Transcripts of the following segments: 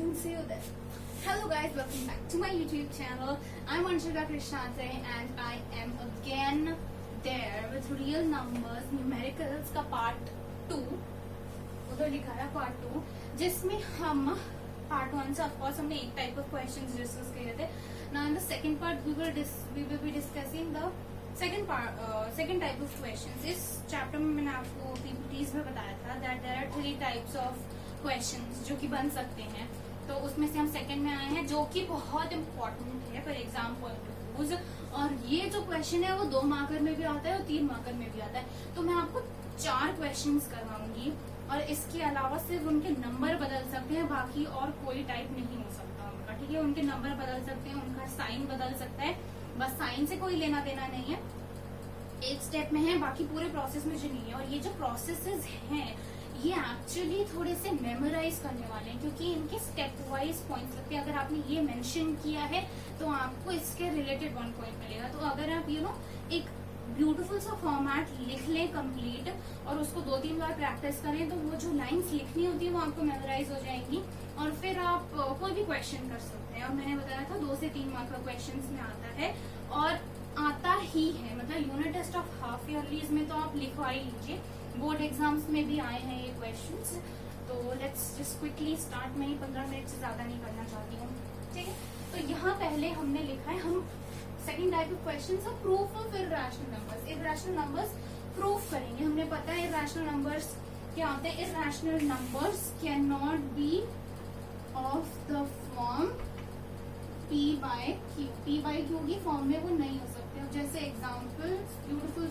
and see you there. Hello guys, welcome back to my YouTube channel. I'm Anshika Krishnate and I am again there with real numbers numericals का part 2. उधर लिखा है part 2, जिसमें हम part 1 से of course हमने एक type of questions discuss किए थे. Now in the second part we will be discussing the second type of questions. इस chapter में मैंने आपको PPTs में बताया था that there are 3 types of questions जो कि बन सकते हैं. तो उसमें से हम सेकंड में आए हैं जो कि बहुत इम्पोर्टेंट है for exam point of views. और ये जो क्वेश्चन है वो 2 मार्कर में भी आता है और 3 मार्कर में भी आता है. तो मैं आपको 4 क्वेश्चंस करवाऊंगी और इसके अलावा सिर्फ उनके नंबर बदल सकते हैं, बाकी और कोई टाइप नहीं हो सकता उनका. ठीक है, उनके नंबर बदल सकते हैं, उनका साइन बदल सकता है, बस साइन से कोई लेना देना नहीं है. एक स्टेप में है, बाकी पूरे प्रोसेस में जो नहीं है. और ये जो प्रोसेसेस हैं ये एक्चुअली थोड़े से मेमोराइज करने वाले हैं क्योंकि इनके स्टेप वाइज पॉइंट्स लगते हैं. अगर आपने ये मेंशन किया है तो आपको इसके रिलेटेड 1 पॉइंट मिलेगा. तो अगर आप एक ब्यूटीफुल सा फॉर्मेट लिख लें कंप्लीट और उसको 2-3 बार प्रैक्टिस करें तो वो जो लाइंस लिखनी होती है वो आपको मेमोराइज हो जाएंगी और फिर आप कोई भी क्वेश्चन कर सकते हैं. और मैंने बताया था 2 से 3 मार्क का क्वेश्चन में आता है और आता ही है. मतलब यूनिट टेस्ट ऑफ हाफ ईयरलीज में तो आप लिखवा ही लीजिए, बोर्ड एग्जाम्स में भी आए हैं ये क्वेश्चंस. तो लेट्स जस्ट क्विकली स्टार्ट. मैं 15 मिनट से ज्यादा नहीं करना चाहती हूँ. ठीक है, तो यहाँ पहले हमने लिखा है, हम सेकंड टाइप ऑफ क्वेश्चंस है proof of irrational numbers. Irrational numbers proof करेंगे. हमने पता है इर्रेशनल नंबर्स क्या होते हैं. Irrational numbers can not be of the form p by q. p by q की फॉर्म में वो नहीं हो सकते. जैसे एग्जाम्पल ब्यूटीफुल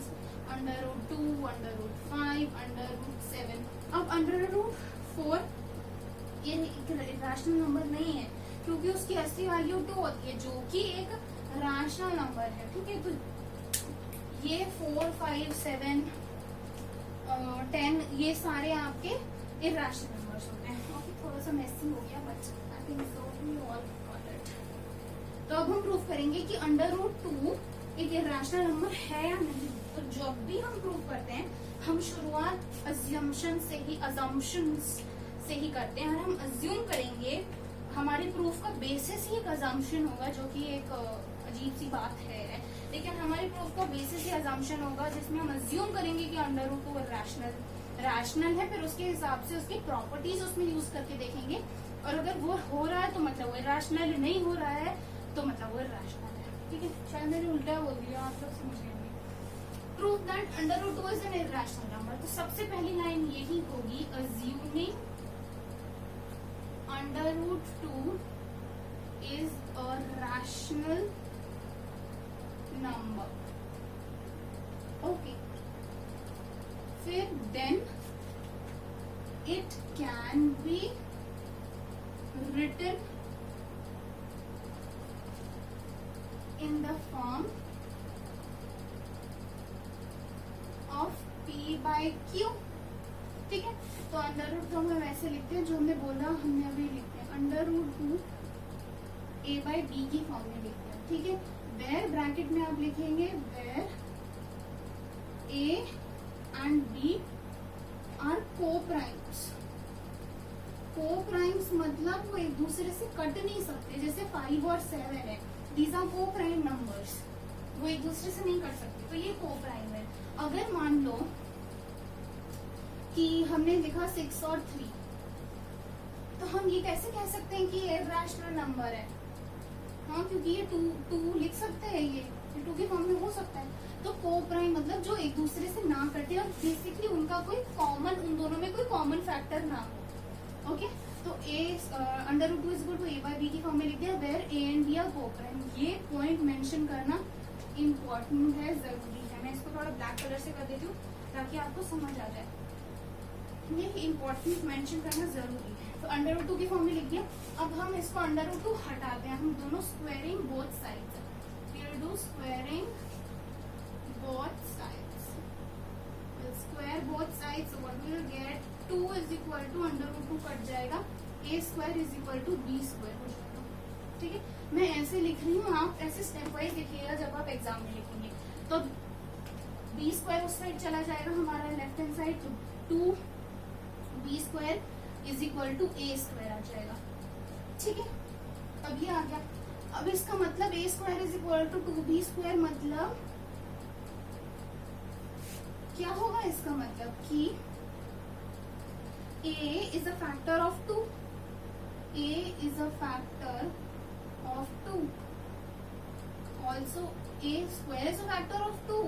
√2, √5, √7. अब √4 ये रैशनल नंबर नहीं है क्योंकि उसकी असली वैल्यू 2 होती है जो कि एक रैशनल नंबर है. ठीक है, तो ये 4, 5, 7, 10 ये सारे आपके इर्रेशनल नंबर्स होते हैं. ओके, थोड़ा सा मेसी हो गया but I think so we all got it. तो अब हम प्रूफ करेंगे कि √2 एक इर्रेशनल नंबर है या नहीं. तो जब भी हम प्रूव करते हैं हम शुरुआत अज्यूम्शन से ही करते हैं. और हम अज्यूम करेंगे, हमारे प्रूफ का बेसिस ही एक अजम्पशन होगा जो कि एक अजीब सी बात है, लेकिन हमारे प्रूफ का बेसिस ही अजम्पशन होगा जिसमें हम अज्यूम करेंगे कि √2 रैशनल है. फिर उसके हिसाब से उसकी प्रॉपर्टीज उसमें यूज करके देखेंगे और अगर वो हो रहा है तो मतलब वो इर्रेशनल, नहीं हो रहा है तो मतलब वो इर्रेशनल है. ठीक है, शायद मैंने उल्टा बोल दिया, आप लोग समझ लेंगे. Prove that √2 is an irrational number. तो सबसे पहली लाइन यही होगी, assuming √2 is a rational number. Okay. फिर then it can be written in the form of p by q. ठीक है, तो √2 में वैसे लिखते हैं जो हमने बोला, हमने अभी लिखते हैं √2 a by b की फॉर्म में लिखते हैं. ठीक है, वेयर ब्रैकेट में आप लिखेंगे where a and b are co-primes. co-primes मतलब वो एक दूसरे से कट नहीं सकते. जैसे 5 और 7 है, these are co-prime numbers, वो एक दूसरे से नहीं कट सकते. तो ये co-prime है. अगर मान लो कि हमने लिखा 6 और 3 तो हम ये कैसे कह सकते हैं कि ये इर्रेशनल नंबर है. हाँ, क्योंकि ये 2 लिख सकते हैं, ये 2 के फॉर्म में हो सकता है. तो को-प्राइम मतलब जो एक दूसरे से ना कटे और बेसिकली उनका कोई कॉमन, उन दोनों में कोई कॉमन फैक्टर ना हो. ओके, तो √2 is equal to a by b की फॉर्म में लिख दिया where a and b are co-prime. ये पॉइंट मेंशन करना इम्पोर्टेंट है, जरूरी है. मैं इसको थोड़ा ब्लैक कलर से कर देती हूँ ताकि आपको समझ आ जाए. ये इम्पोर्टेंट मेंशन करना जरूरी है. तो √2 की फॉर्म में लिख दिया. अब हम इसको √2 हटाते हैं. हम दोनों squaring both sides. We will do squaring both sides. Will square both sides. What we will get 2 is equal to √2 cut जाएगा, a² is equal to b² हो जाएगा. ठीक है, मैं ऐसे लिख रही हूँ, आप ऐसे स्टेप वाइज लिखिएगा जब आप एग्जाम में लिखेंगे. तो b² उस साइड चला जाएगा हमारा लेफ्ट हैंड साइड, तो 2b² is equal to a² आ जाएगा. ठीक है, अब ये आ गया। अब इसका मतलब a square is equal to 2b square, मतलब क्या होगा? इसका मतलब कि a is a factor of 2, a is a factor of 2, also a square is a factor of 2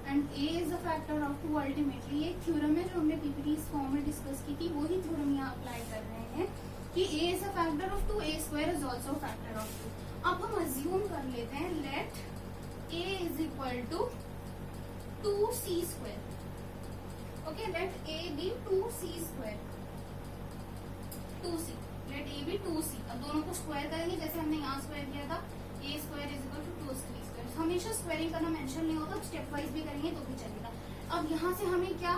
and a is a factor of 2। Ultimately ये theorem है जो हमने पीपीटी फॉर्म में डिस्कस की थी, वही थ्योरम यहाँ अप्लाई कर रहे हैं कि a is a factor of 2, a square is also factor of 2। अब हम अज्यूम कर लेते हैं let a is equal to 2c square. Okay, let a be 2c square, 2c, let a be 2c। अब दोनों को स्क्वायर करेंगे जैसे हमने यहाँ स्क्वायर किया था, a square is equal to 2c square. हमेशा स्क्वायरिंग करना मेंशन नहीं होता, स्टेप वाइज भी करेंगे तो भी चलेगा। अब यहाँ से हमें क्या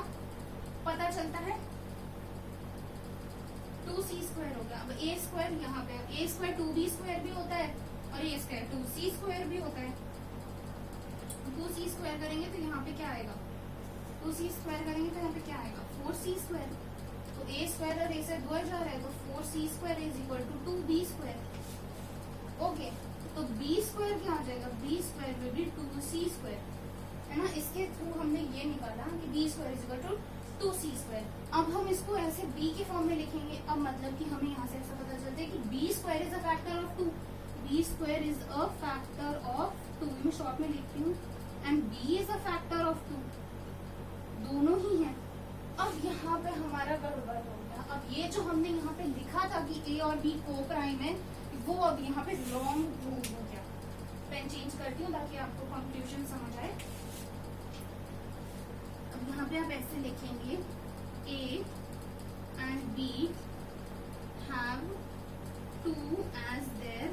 पता चलता है? 2c स्क्वायर हो गया। अब a स्क्वायर यहाँ पे, a स्क्वायर 2b स्क्वायर भी होता है और a स्क्वायर 2c स्क्वायर भी होता है। 2c स्क्वायर करेंगे तो यहाँ पे क्या आएगा? 2c स्क्वायर करेंगे तो यहाँ पे क्या आएगा? 4c square. तो a स्क्वायर और a से 2 जा रहा है तो 4c square is equal to 2b square. Okay, तो b स्क्वायर क्या आ जाएगा? b स्क्वायर में भी 2c स्क्वायर है ना। इसके थ्रू हमने ये निकाला कि b square is equal to 2c square. अब हम इसको ऐसे b के फॉर्म में लिखेंगे। अब मतलब कि हमें यहाँ से ऐसा पता चलता है कि b square is a factor of 2, b square is a factor of 2, मैं शॉर्ट में लिखती हूँ, and b is a factor of 2, दोनों ही हैं। अब यहाँ पे हमारा गड़बड़ हो गया। अब ये जो हमने यहाँ पे लिखा था कि a और b को प्राइम है, वो अब यहाँ पे रॉन्ग प्रूव हो गया। पेन चेंज करती हूँ ताकि आपको कंक्लूजन समझ आए। अब यहाँ पे आप ऐसे लिखेंगे a and b have 2 as their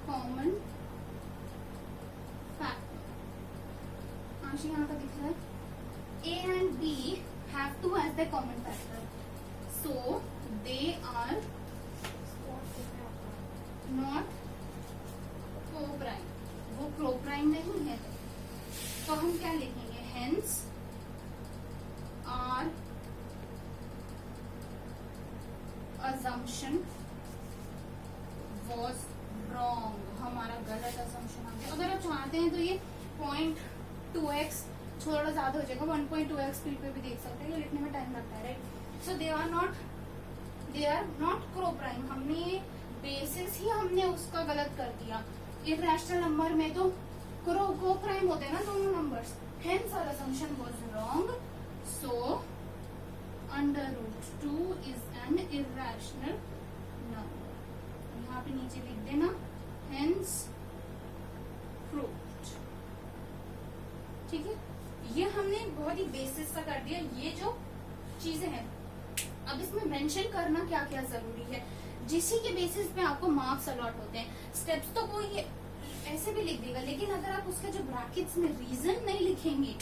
common factor। आंशी यहाँ का दिख रहा है, a and b have 2 as their common factor, so they are not co-prime। वो co-prime नहीं है, तो हम क्या लिखेंगे? hence our assumption was wrong। हमारा गलत assumption आ गया। अगर आप चाहते हैं तो ये 0.2x थोड़ा ज्यादा हो जाएगा, 1.2x स्पीड पे भी देख सकते हैं, ये लिखने में टाइम लगता है, right. So they are not co-prime। हमने बेसिस ही हमने उसका गलत कर दिया। इररेशनल नंबर में तो co-prime होते हैं ना दोनों numbers, hence our assumption was wrong, so under root 2 is an irrational number। यहाँ पे नीचे लिख देना hence proved। ठीक है, ये हमने बहुत ही बेसिस सा कर दिया। ये जो चीजें हैं, अब इसमें मेंशन करना क्या क्या जरूरी है, जिसी के बेसिस पे आपको मार्क्स अलॉट होते हैं। स्टेप्स तो कोई ऐसे भी लिख देगा, लेकिन अगर आप उसका जो ब्रैकेट्स में रीजन नहीं लिखेंगे,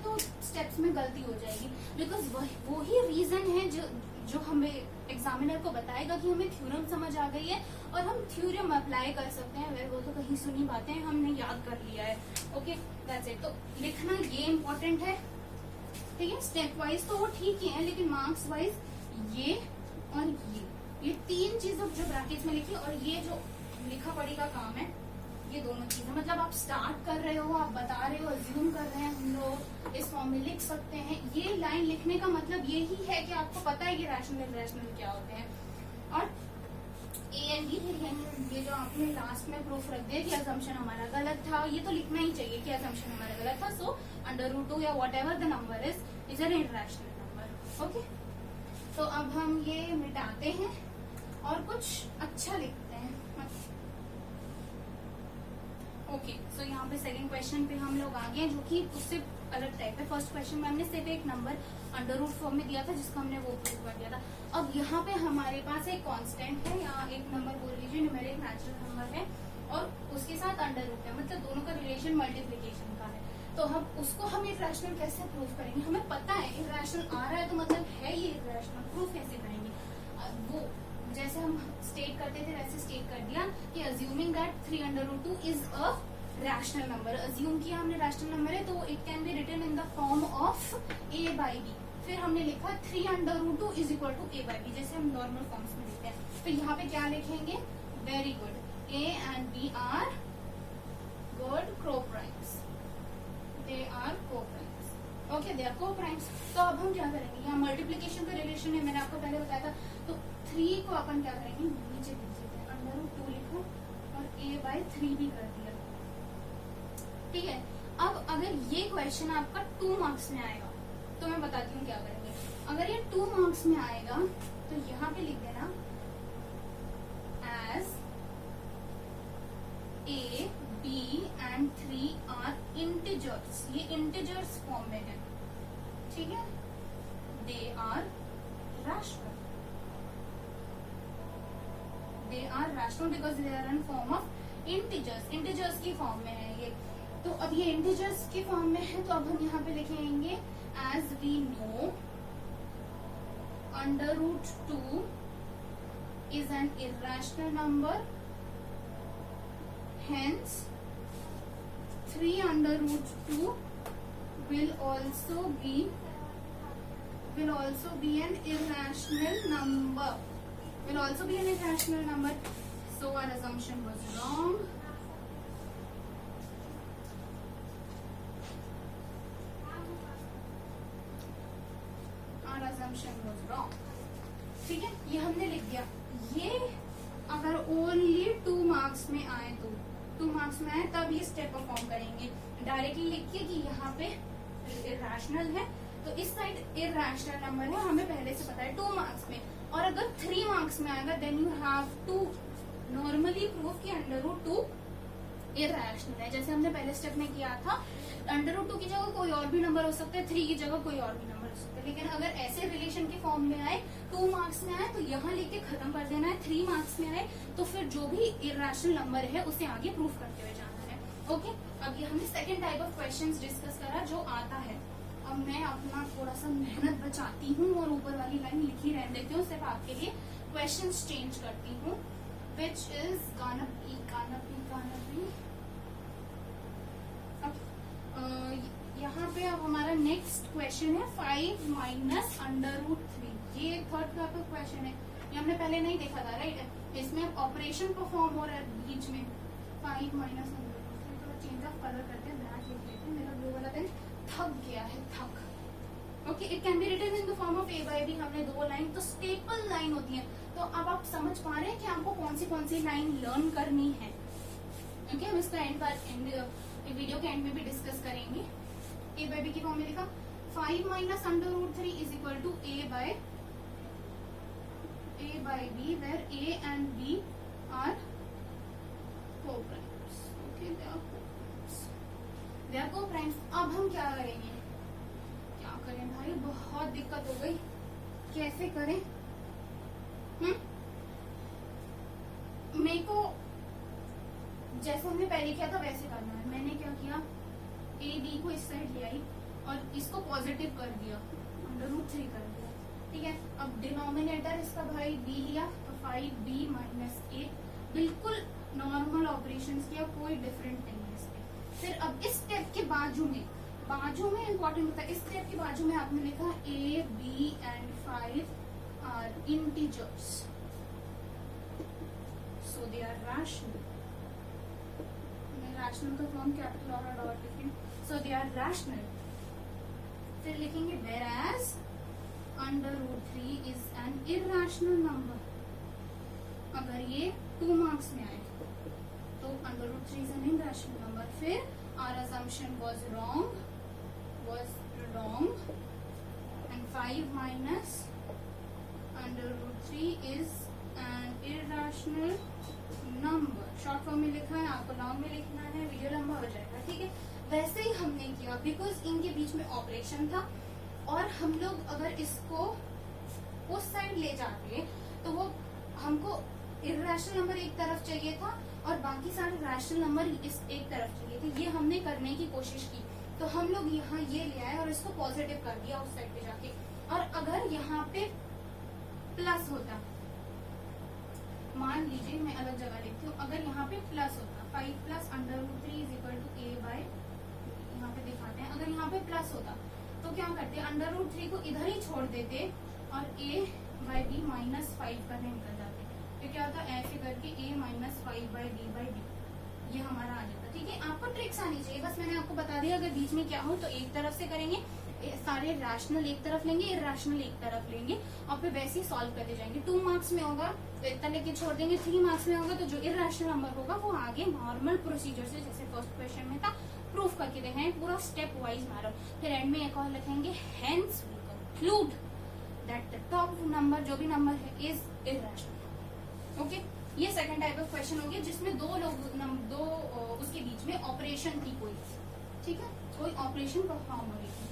तो स्टेप्स में गलती हो जाएगी। बिकॉज वो ही रीजन है जो हमें एग्जामिनर को बताएगा कि हमें थ्योरम समझ आ गई है और हम थ्योरम अप्लाई कर सकते हैं। वो तो कहीं सुनी बातें हैं, हमने याद कर लिया है। Okay, that's it. तो लिखना ये इम्पोर्टेंट है, ठीक है। स्टेप वाइज तो वो ठीक ही है, लेकिन मार्क्स वाइज ये और ये तीन चीजों जो ब्रैकेट्स में लिखी, और ये जो लिखा पढ़ी का काम है, ये दोनों चीजें। मतलब आप स्टार्ट कर रहे हो, आप बता रहे हो, अज्यूम कर रहे हैं, हम लोग इस फॉर्म में लिख सकते हैं। ये लाइन लिखने का मतलब यही है कि आपको पता है कि रैशनल इररेशनल क्या होते हैं। और ए एंड बी, ये जो आपने लास्ट में प्रूफ रख दिया कि असम्पशन हमारा गलत था, ये तो लिखना ही चाहिए कि असम्पशन हमारा गलत था। सो अंडर रूट 2 या what ever the number is an irrational number. Okay, तो अब हम ये मिटाते हैं और कुछ अच्छा लिखते हैं। ओके, सो यहाँ पे सेकंड क्वेश्चन पे हम लोग आ गए, जो कि उससे अलग टाइप है। फर्स्ट क्वेश्चन में हमने सिर्फ एक नंबर अंडर रूट फॉर्म में दिया था, जिसका हमने वो प्रूव कर दिया था। अब यहाँ पे हमारे पास एक कांस्टेंट है, या एक नंबर बोल लीजिए, न्यूमेरिक नेचुरल नंबर है, और उसके साथ अंडर रूट है, मतलब दोनों का रिलेशन मल्टीप्लीकेशन का है। तो हम इररेशनल कैसे प्रूव करेंगे? हमें पता है इररेशनल आ रहा है, तो मतलब है ये इररेशनल। प्रूफ कैसे करेंगे? वो जैसे हम स्टेट करते थे वैसे स्टेट कर दिया कि assuming that 3 under root 2 is a rational number. Assume किया हमने रैशनल नंबर है, तो it can be written in the form of a by b. फिर हमने लिखा 3√2 is equal to a by b, जैसे हम नॉर्मल फॉर्म्स में लिखते हैं। तो यहाँ पे क्या लिखेंगे, very good, a and b are good coprimes, they are coprimes, okay they are coprimes. तो अब हम क्या करेंगे, यहाँ मल्टीप्लीकेशन का रिलेशन है, मैंने आपको पहले बताया था। तो 3 को अपन क्या करेंगे, नीचे लिख देते हैं, √2 लिखो और a बाई 3 भी कर दिया, ठीक है। अब अगर ये क्वेश्चन आपका 2 मार्क्स में आएगा तो मैं बताती हूँ क्या करेंगे। अगर ये 2 मार्क्स में आएगा तो यहाँ पे लिख देना as a, b and 3 are integers, ये इंटीजर्स फॉर्म में है, ठीक है। They are rational, they are rational because they are in form of integers, integers की फॉर्म में है ये। तो अब ये इंटीजर्स की फॉर्म में है, तो अब हम यहाँ पे लिखेंगे as we know √2 is an irrational number, hence 3√2 will also be an irrational number, will also be an irrational number. So our assumption was wrong. Our assumption was wrong. ठीक है, ये हमने लिख दिया। ये अगर ओनली 2 मार्क्स में आए तो 2 मार्क्स में आए तब ये स्टेप परफॉर्म करेंगे। डायरेक्टली लिखिए कि यहाँ पे इरेशनल है, तो इस साइड इरेशनल नंबर है, हमें पहले से पता है 2 मार्क्स में। और अगर 3 मार्क्स में आएगा then you have to normally prove कि √2 इरेशनल है, जैसे हमने पहले स्टेप में किया था। √2 की जगह कोई और भी नंबर हो सकता है, 3 की जगह कोई और भी नंबर हो सकता है। लेकिन अगर ऐसे रिलेशन के फॉर्म में आए, 2 मार्क्स में आए तो यहाँ लिख के खत्म कर देना है। 3 मार्क्स में आए तो फिर जो भी इरेशनल नंबर है उसे आगे प्रूफ करते हुए जाना है, ओके। अब ये हमने second type of questions discuss करा जो आता है। अब मैं अपना थोड़ा सा मेहनत बचाती हूँ और ऊपर वाली लाइन लिखी रहने देती हूँ, सिर्फ आपके लिए क्वेश्चंस चेंज करती हूँ, which is gonna be यहाँ पे अब हमारा नेक्स्ट क्वेश्चन है 5 माइनस √3। ये थर्ड टाइप ऑफ क्वेश्चन है, ये हमने पहले नहीं देखा था, राइट। इसमें ऑपरेशन परफॉर्म हो रहा है बीच में। 5 माइनस √3, थोड़ा चेंज ऑफ कलर करते हैं, ब्लैक लिख लेते हैं, मेरा ब्लू वाला पेन थक गया है, थक। Okay, it can be written in the form of a by b। हमने 2 लाइन तो स्टेपल लाइन होती है। तो अब आप समझ पा रहे हैं कि आपको कौन सी लाइन लर्न करनी है, ओके। हम इसका वीडियो के एंड में भी डिस्कस करेंगे। a बाई b की फॉर्म में लिखा 5 minus √3 is equal to a by b, where a and b are coprimes, okay, they are coprimes. अब हम क्या करेंगे, क्या करें भाई, बहुत दिक्कत हो गई, कैसे करें। मेरे को जैसे हमने पहले किया था वैसे करना है। मैंने क्या किया, a b को इस साइड ले आई और इसको पॉजिटिव कर दिया, √3 कर दिया, ठीक है। अब डिनोमिनेटर इसका भाई b लिया, तो 5b माइनस a, बिल्कुल नॉर्मल ऑपरेशंस किया, कोई डिफरेंट नहीं है इसमें। फिर अब इस स्टेप के बाजू में इंपॉर्टेंट होता है, इस स्टेप के बाजू में आपने लिखा a, b and 5 are integers, so they are rational. rational का फॉर्म कैपिटल और डॉट लिखें, so they are rational. फिर लिखेंगे whereas √3 is an irrational number. अगर ये 2 मार्क्स में आए तो √3 is an irrational number. फिर our assumption was wrong and 5 minus √3 is an irrational number. Short form में लिखा है, आपको लॉन्ग में लिखना है, वीडियो लंबा हो जाएगा, ठीक है। वैसे ही हमने किया बिकॉज इनके बीच में ऑपरेशन था, और हम लोग अगर इसको उस साइड ले जाते तो वो हमको इरेशनल नंबर एक तरफ चाहिए था और बाकी सारे रैशनल नंबर इस एक तरफ चाहिए थे। ये हमने करने की कोशिश की, तो हम लोग यहाँ ये ले आए और इसको पॉजिटिव कर दिया उस साइड पे जाके। और अगर यहाँ पे प्लस होता, मान लीजिए मैं अलग जगह लिखती हूँ, अगर यहाँ पे प्लस होता 5 plus √3 is equal to a by, यहाँ पे दिखाते हैं, अगर यहाँ पे प्लस होता तो क्या करते, अंडर रूट 3 को इधर ही छोड़ देते और a बाई बी -5 करने निकल जाते। तो क्या होता है, ऐसे करके a -5 बाई b ये हमारा आ जाता। ठीक है, आपको ट्रिक्स आनी चाहिए, बस मैंने आपको बता दिया। अगर बीच में क्या हो तो एक तरफ से करेंगे, सारे रैशनल एक तरफ लेंगे, इरैशनल एक तरफ लेंगे और फिर वैसे ही सॉल्व करते जाएंगे। 2 मार्क्स में होगा तो इतना लेके छोड़ देंगे, 3 मार्क्स में होगा तो जो इरैशनल नंबर होगा वो आगे नॉर्मल प्रोसीजर से, जैसे फर्स्ट क्वेश्चन में था, प्रूफ करके देखेंगे पूरा स्टेप वाइज मैरो। फिर एंड में एक और लिखेंगे, hence we conclude that the top number जो भी नंबर है इज इरैशनल। ओके, ये सेकंड टाइप ऑफ क्वेश्चन हो गया जिसमें दो उसके बीच में ऑपरेशन थी कोई। ठीक है, कोई ऑपरेशन परफॉर्म हो रही थी।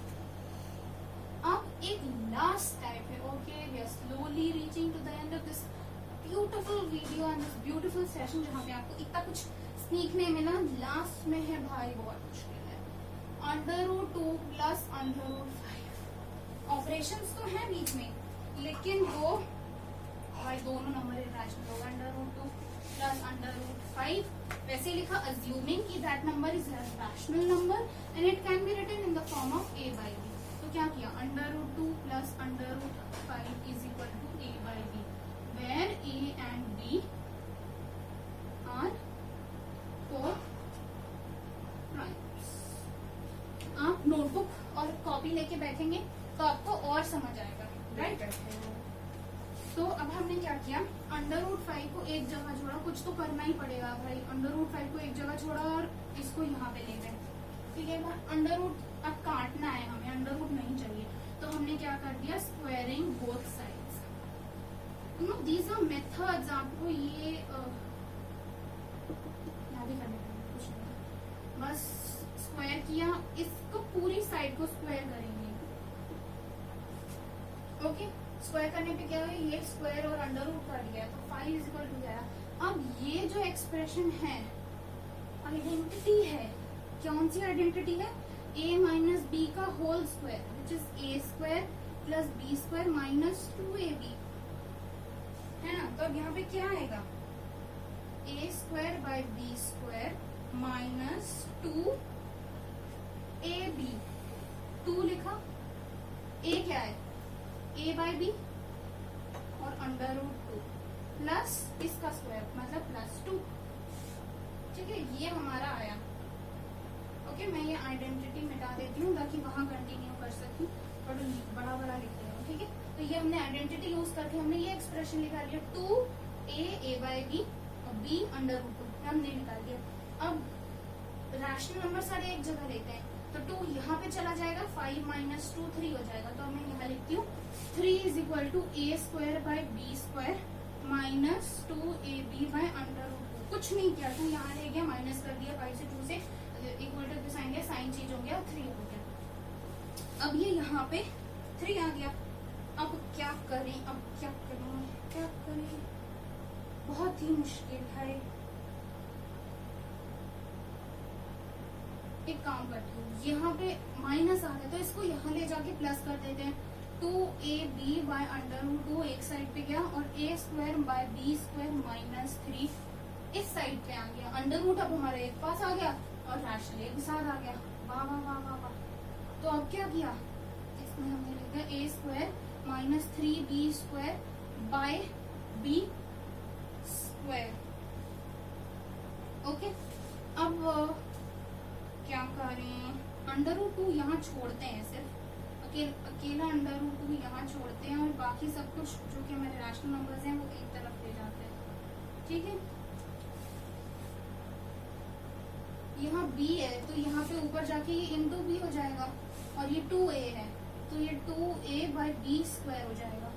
अब एक लास्ट टाइप है। Okay, we are slowly reaching to the end of this beautiful video and this beautiful session, जहाँ पे आपको इतना कुछ सीखने मिला। लास्ट में है भाई बहुत मुश्किल है, √2 प्लस √5। ऑपरेशंस तो है बीच में, लेकिन वो भाई दोनों नंबर इरैशनल होगा। √2 प्लस √5 वैसे लिखा, अज्यूमिंग कि that number is a rational number and it can be written in the form of a by b। तो क्या किया, √2 plus √5 is equal to a by b, where a and b are four primes. आप notebook और copy लेके बैठेंगे तो आपको और समझ आएगा, राइट। तो अब हमने क्या किया, √5 को एक जगह छोड़ा, कुछ तो करना ही पड़ेगा भाई। √5 को एक जगह छोड़ा और इसको यहाँ पे ले गए। ठीक है, अंडर अब काटना है हमें, अंडर रूट नहीं चाहिए, तो हमने क्या कर दिया, squaring both sides. These are methods, आपको ये भी करने पड़ेंगे, कुछ नहीं, बस स्क्वायर किया, इसको पूरी साइड को स्क्वायर करेंगे। ओके, स्क्वायर करने पे क्या है, ये स्क्वायर और अंडर रूट कट गया तो 5 इज इक्वल टू गया। अब ये जो एक्सप्रेशन है आइडेंटिटी है, कौन सी आइडेंटिटी है, a माइनस बी का whole square which is a² plus b² -2ab है ना। तो अब यहाँ पे क्या आएगा, a² बाई b² -2ab। 2 लिखा, a क्या है, a बाई बी और √2 प्लस इसका स्क्वायर मतलब +2। ठीक है, ये हमारा आया। ओके, मैं ये आइडेंटिटी मिटा देती हूँ ताकि वहां कंटिन्यू कर सकूं, और बड़ा बड़ा लिख रही हूँ। ठीक है, तो ये हमने आइडेंटिटी यूज करके हमने ये एक्सप्रेशन निकाल लिया, 2a बाई बी और b √2 हमने निकाल दिया। अब रैशनल नंबर सारे एक जगह लेते हैं, तो 2 यहाँ पे चला जाएगा, 5 - 2 3 हो जाएगा। तो मैं यहाँ लिखती हूँ 3 is equal to a² by b² -2ab by √2। कुछ नहीं किया, 2 यहाँ ले गया, माइनस कर दिया, 5 से 2 से इक्वल टू दिस आएंगे, साइन चेंज हो गया, 3 हो गया। अब ये यहाँ पे 3 आ गया। अब क्या करें, अब क्या करें, बहुत ही मुश्किल है। एक काम करती हूँ, यहाँ पे माइनस आ गया तो इसको यहाँ ले जाके प्लस कर देते हैं। 2ab बाई √2 एक साइड पे गया और a² बाई b² -3 इस साइड पे आ गया। अंडर रूट अब हमारे एक पास आ गया और रैशनल एक साथ आ गया। वाह वाह वाह वाह वाह। तो अब क्या किया, इसमें हमने लिखा a² -3b² by b²। Okay, अब क्या करें, √2 यहाँ छोड़ते हैं, सिर्फ अकेला √2 यहाँ छोड़ते हैं और बाकी सब कुछ जो कि हमारे रैशनल नंबर्स हैं वो एक तरफ ले जाते हैं। ठीक है, यहाँ b है तो यहाँ पे ऊपर जाके ये इंटू b हो जाएगा और ये 2a है तो ये 2a बाई b² हो जाएगा।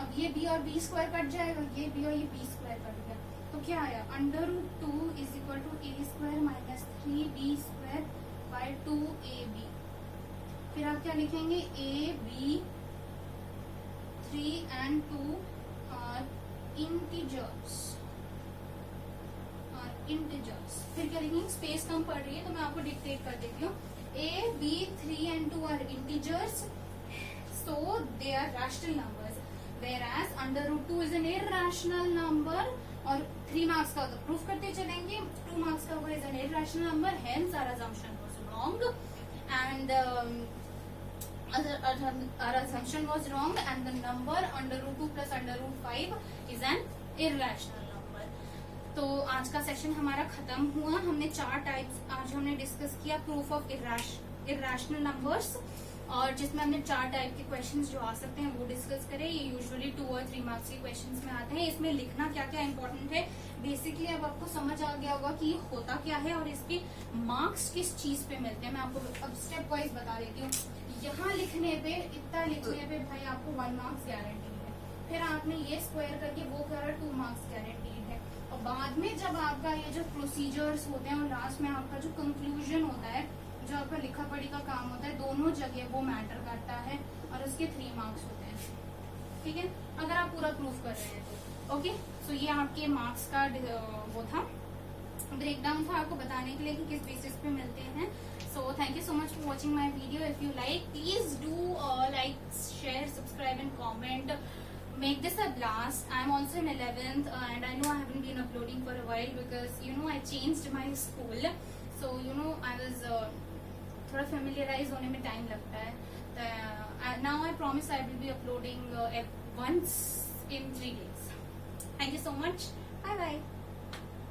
अब ये b और b² कट जाएगा, ये b और ये b² कट गया, तो क्या आया, √2 is equal to a² -3b² by 2ab। फिर आप क्या लिखेंगे, a, b, 3 and 2 are integers। फिर क्या लिखेंगे, स्पेस कम पड़ रही है तो मैं आपको डिक्टेट कर देती हूँ। a, b, 3 and 2 are integers, so they are rational numbers, whereas √2 is an irrational number। और 3 मार्क्स का प्रूफ करते चलेंगे, 2 मार्क्स का is an irrational number, hence our assumption was wrong and our assumption was wrong and the number under root 2 plus under root 5 is an irrational number. तो आज का session हमारा खत्म हुआ. हमने 4 टाइप्स आज हमने डिस्कस किया प्रूफ ऑफ इर्रेशनल नंबर्स, और जिसमें हमने 4 टाइप के क्वेश्चंस जो आ सकते हैं वो डिस्कस करें. ये यूजुअली 2 और 3 मार्क्स के क्वेश्चंस में आते हैं. इसमें लिखना क्या क्या इंपॉर्टेंट है बेसिकली अब आपको समझ आ गया होगा कि ये होता क्या है और इसके मार्क्स किस चीज पे मिलते हैं. मैं आपको अब स्टेप वाइज बता देती हूँ. यहाँ लिखने पे, इतना लिखने पे भाई आपको 1 मार्क्स गारंटी है. फिर आपने ये स्क्वायर करके वो करा 2 मार्क्स गारंटीड है. और बाद में जब आपका ये जो प्रोसीजर्स होते हैं और लास्ट में आपका जो कंक्लूजन होता है, जो आपका लिखा पढ़ी का काम होता है, दोनों जगह वो मैटर करता है और उसके 3 मार्क्स होते हैं. ठीक है, अगर आप पूरा प्रूफ कर रहे हैं तो. ओके, सो ये आपके मार्क्स का वो था, ब्रेकडाउन था आपको बताने के लिए कि किस बेसिस पे मिलते हैं. So thank you so much for watching my video. If you like, please do like, share, subscribe and comment. Make this a blast. I'm also in 11th and I know I haven't been uploading for a while because I changed my school. So I was थोड़ा familiarize होने में time लगता है. Now I promise I will be uploading once in 3 days. Thank you so much. Bye bye.